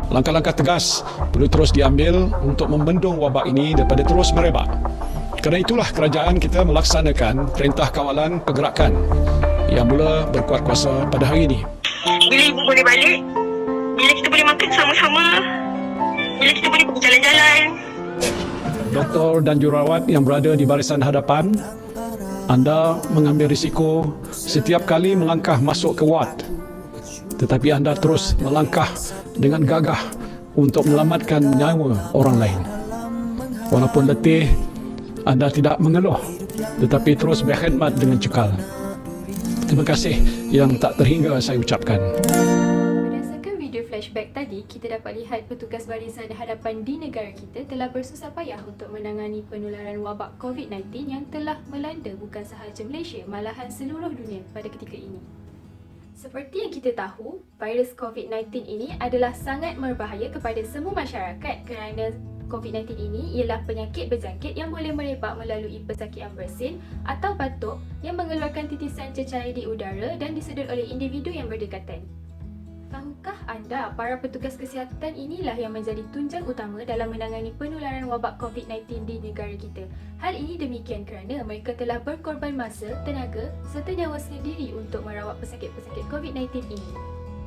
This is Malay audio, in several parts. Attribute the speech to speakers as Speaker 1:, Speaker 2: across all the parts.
Speaker 1: langkah-langkah tegas perlu terus diambil untuk membendung wabak ini daripada terus merebak. Kerana itulah kerajaan kita melaksanakan Perintah Kawalan Pergerakan yang mula berkuat kuasa pada hari ini.
Speaker 2: Bila ibu boleh balik, bila kita boleh makan sama-sama, bila kita boleh pergi jalan-jalan.
Speaker 1: Doktor dan jururawat yang berada di barisan hadapan, anda mengambil risiko setiap kali melangkah masuk ke ward. Tetapi anda terus melangkah dengan gagah untuk menyelamatkan nyawa orang lain. Walaupun letih, anda tidak mengeluh, tetapi terus berkhidmat dengan cekal. Terima kasih yang tak terhingga saya ucapkan.
Speaker 3: Berdasarkan video flashback tadi, kita dapat lihat petugas barisan hadapan di negara kita telah bersusah payah untuk menangani penularan wabak COVID-19 yang telah melanda bukan sahaja Malaysia, malahan seluruh dunia pada ketika ini. Seperti yang kita tahu, virus COVID-19 ini adalah sangat berbahaya kepada semua masyarakat kerana COVID-19 ini ialah penyakit berjangkit yang boleh merebak melalui pesakit yang bersin atau batuk yang mengeluarkan titisan cecair di udara dan disedut oleh individu yang berdekatan. Tahukah anda, para petugas kesihatan inilah yang menjadi tunjang utama dalam menangani penularan wabak COVID-19 di negara kita. Hal ini demikian kerana mereka telah berkorban masa, tenaga serta nyawa sendiri untuk merawat pesakit-pesakit COVID-19 ini.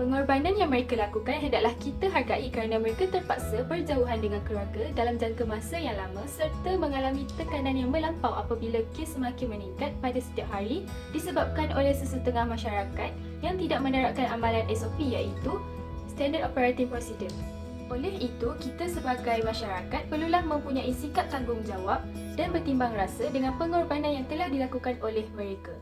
Speaker 3: Pengorbanan yang mereka lakukan hendaklah kita hargai kerana mereka terpaksa berjauhan dengan keluarga dalam jangka masa yang lama serta mengalami tekanan yang melampau apabila kes semakin meningkat pada setiap hari disebabkan oleh sesetengah masyarakat yang tidak menerapkan amalan SOP iaitu Standard Operating Procedure. Oleh itu, kita sebagai masyarakat perlulah mempunyai sikap tanggungjawab dan bertimbang rasa dengan pengorbanan yang telah dilakukan oleh mereka.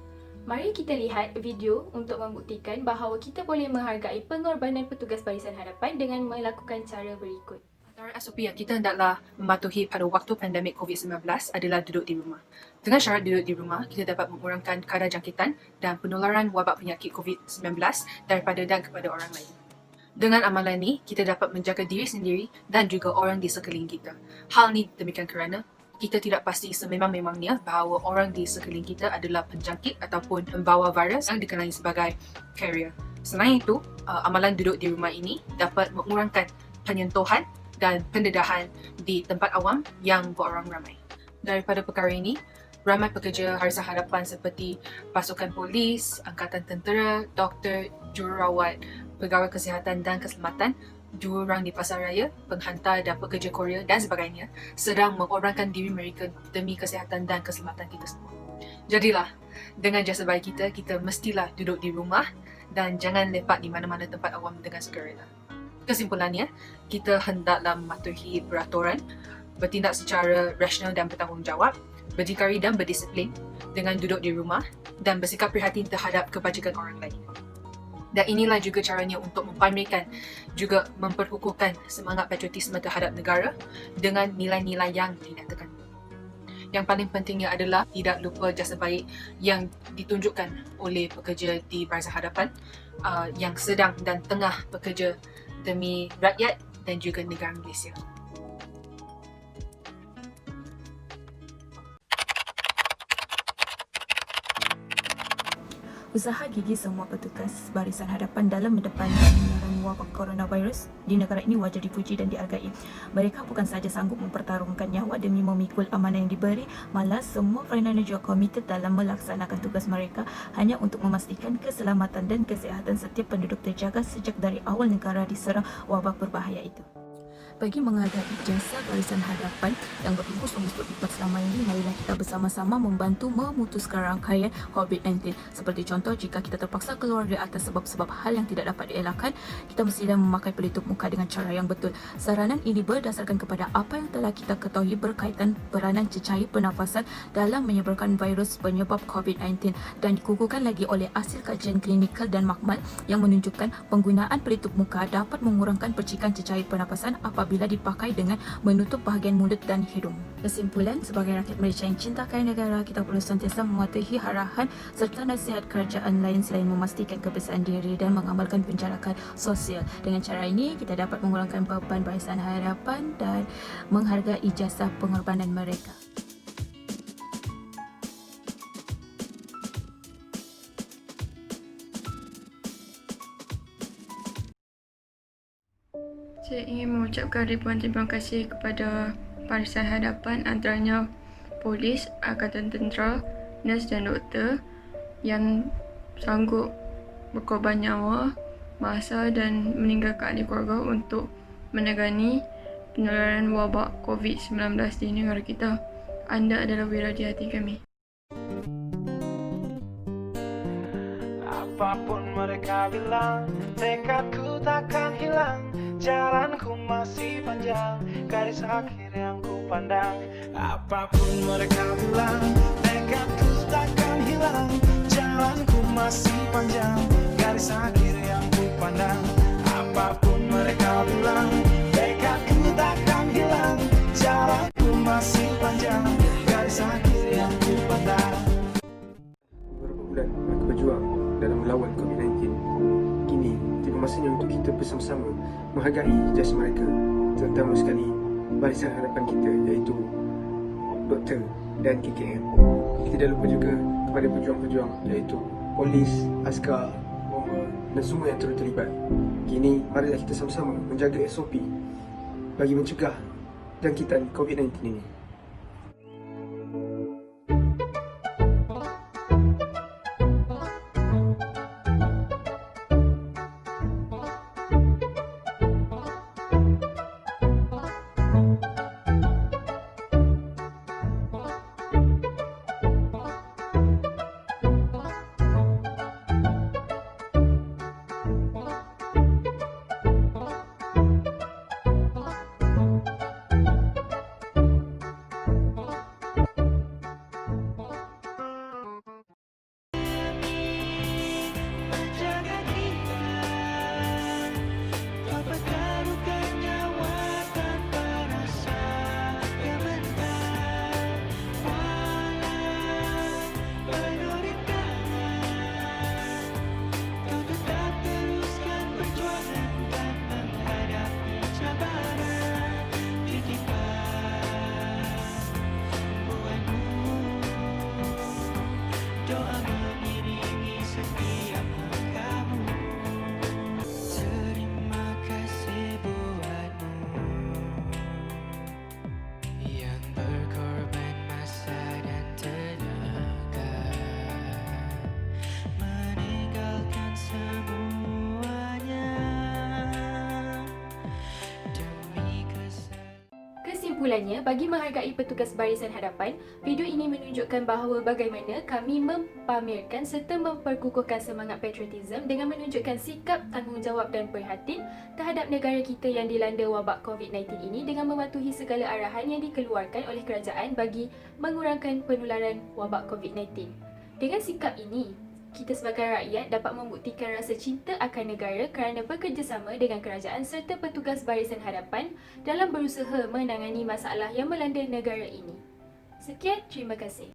Speaker 3: Mari kita lihat video untuk membuktikan bahawa kita boleh menghargai pengorbanan petugas barisan hadapan dengan melakukan cara berikut.
Speaker 4: Antara SOP yang kita hendaklah mematuhi pada waktu pandemik COVID-19 adalah duduk di rumah. Dengan syarat duduk di rumah, kita dapat mengurangkan kadar jangkitan dan penularan wabak penyakit COVID-19 daripada dan kepada orang lain. Dengan amalan ini, kita dapat menjaga diri sendiri dan juga orang di sekeliling kita. Hal ini demikian kerana kita tidak pasti sememang-memangnya bahawa orang di sekeliling kita adalah penjangkit ataupun pembawa virus yang dikenali sebagai carrier. Selain itu, amalan duduk di rumah ini dapat mengurangkan penyentuhan dan pendedahan di tempat awam yang berorang ramai. Daripada perkara ini, ramai pekerja harisan hadapan seperti pasukan polis, angkatan tentera, doktor, jururawat, pegawai kesihatan dan keselamatan, jurang di pasaraya, penghantar dan pekerja kurier dan sebagainya sedang mengorbankan diri mereka demi kesihatan dan keselamatan kita semua. Jadilah, dengan jasa baik kita, kita mestilah duduk di rumah dan jangan lepak di mana-mana tempat awam dengan sukarela. Kesimpulannya, kita hendaklah mematuhi peraturan, bertindak secara rasional dan bertanggungjawab, berdikari dan berdisiplin dengan duduk di rumah dan bersikap prihatin terhadap kebajikan orang lain. Dan inilah juga caranya untuk mempamerkan juga memperkukuhkan semangat patriotisme terhadap negara dengan nilai-nilai yang dinyatakan. Yang paling pentingnya adalah tidak lupa jasa baik yang ditunjukkan oleh pekerja di barisan hadapan yang sedang dan tengah bekerja demi rakyat dan juga negara Malaysia.
Speaker 5: Usaha gigi semua petugas barisan hadapan dalam mendepankan penularan wabak coronavirus di negara ini wajar dipuji dan dihargai. Mereka bukan sahaja sanggup mempertarungkan nyawa demi memikul amanah yang diberi, malah semua peranan juga komited dalam melaksanakan tugas mereka hanya untuk memastikan keselamatan dan kesihatan setiap penduduk terjaga sejak dari awal negara diserang wabak berbahaya itu. Bagi menghargai jasa barisan hadapan yang berhembus untuk lipat selama ini, marilah kita bersama-sama membantu memutuskan rangkaian COVID-19. Seperti contoh, jika kita terpaksa keluar dari atas sebab-sebab hal yang tidak dapat dielakkan, kita mestilah memakai pelitup muka dengan cara yang betul. Saranan ini berdasarkan kepada apa yang telah kita ketahui berkaitan peranan cecair pernafasan dalam menyebarkan virus penyebab COVID-19 dan dikukuhkan lagi oleh hasil kajian klinikal dan makmal yang menunjukkan penggunaan pelitup muka dapat mengurangkan percikan cecair pernafasan apabila dipakai dengan menutup bahagian mulut dan hidung. Kesimpulan, sebagai rakyat Malaysia yang cinta kaya negara, kita perlu sentiasa mematuhi arahan serta nasihat kerajaan lain selain memastikan kebersihan diri dan mengamalkan penjarakan sosial. Dengan cara ini, kita dapat mengurangkan beban barisan hadapan dan menghargai jasa pengorbanan mereka.
Speaker 6: Saya ingin mengucapkan ribuan terima kasih kepada barisan hadapan, antaranya polis, angkatan tentera, nurse dan doktor yang sanggup berkorban nyawa, masa dan meninggalkan ahli keluarga untuk menangani penularan wabak COVID-19 di negara kita. Anda adalah wira di hati kami.
Speaker 7: Apapun mereka bilang, tekadku takkan hilang. Jalanku masih panjang, garis akhir yang ku pandang. Apapun mereka bilang, tekadku takkan hilang. Jalanku masih panjang, garis akhir yang ku pandang. Apapun mereka bilang, tekadku takkan hilang. Jalanku masih panjang, garis akhir yang ku pandang.
Speaker 8: Beberapa bulan mereka berjuang dalam melawan COVID-19. Kini, tiba masanya untuk kita bersama-sama menghargai jasa mereka, terutama sekali barisan hadapan kita iaitu doktor dan KKM. Kita tidak lupa juga kepada pejuang-pejuang iaitu polis, askar, bomber dan semua yang turut terlibat. Kini, marilah kita sama-sama menjaga SOP bagi mencegah jangkitan COVID-19 ini.
Speaker 3: Kesimpulannya, bagi menghargai petugas barisan hadapan, video ini menunjukkan bahawa bagaimana kami mempamerkan serta memperkukuhkan semangat patriotism dengan menunjukkan sikap tanggungjawab dan prihatin terhadap negara kita yang dilanda wabak COVID-19 ini dengan mematuhi segala arahan yang dikeluarkan oleh kerajaan bagi mengurangkan penularan wabak COVID-19. Dengan sikap ini, kita sebagai rakyat dapat membuktikan rasa cinta akan negara kerana bekerjasama dengan kerajaan serta petugas barisan hadapan dalam berusaha menangani masalah yang melanda negara ini. Sekian, terima kasih.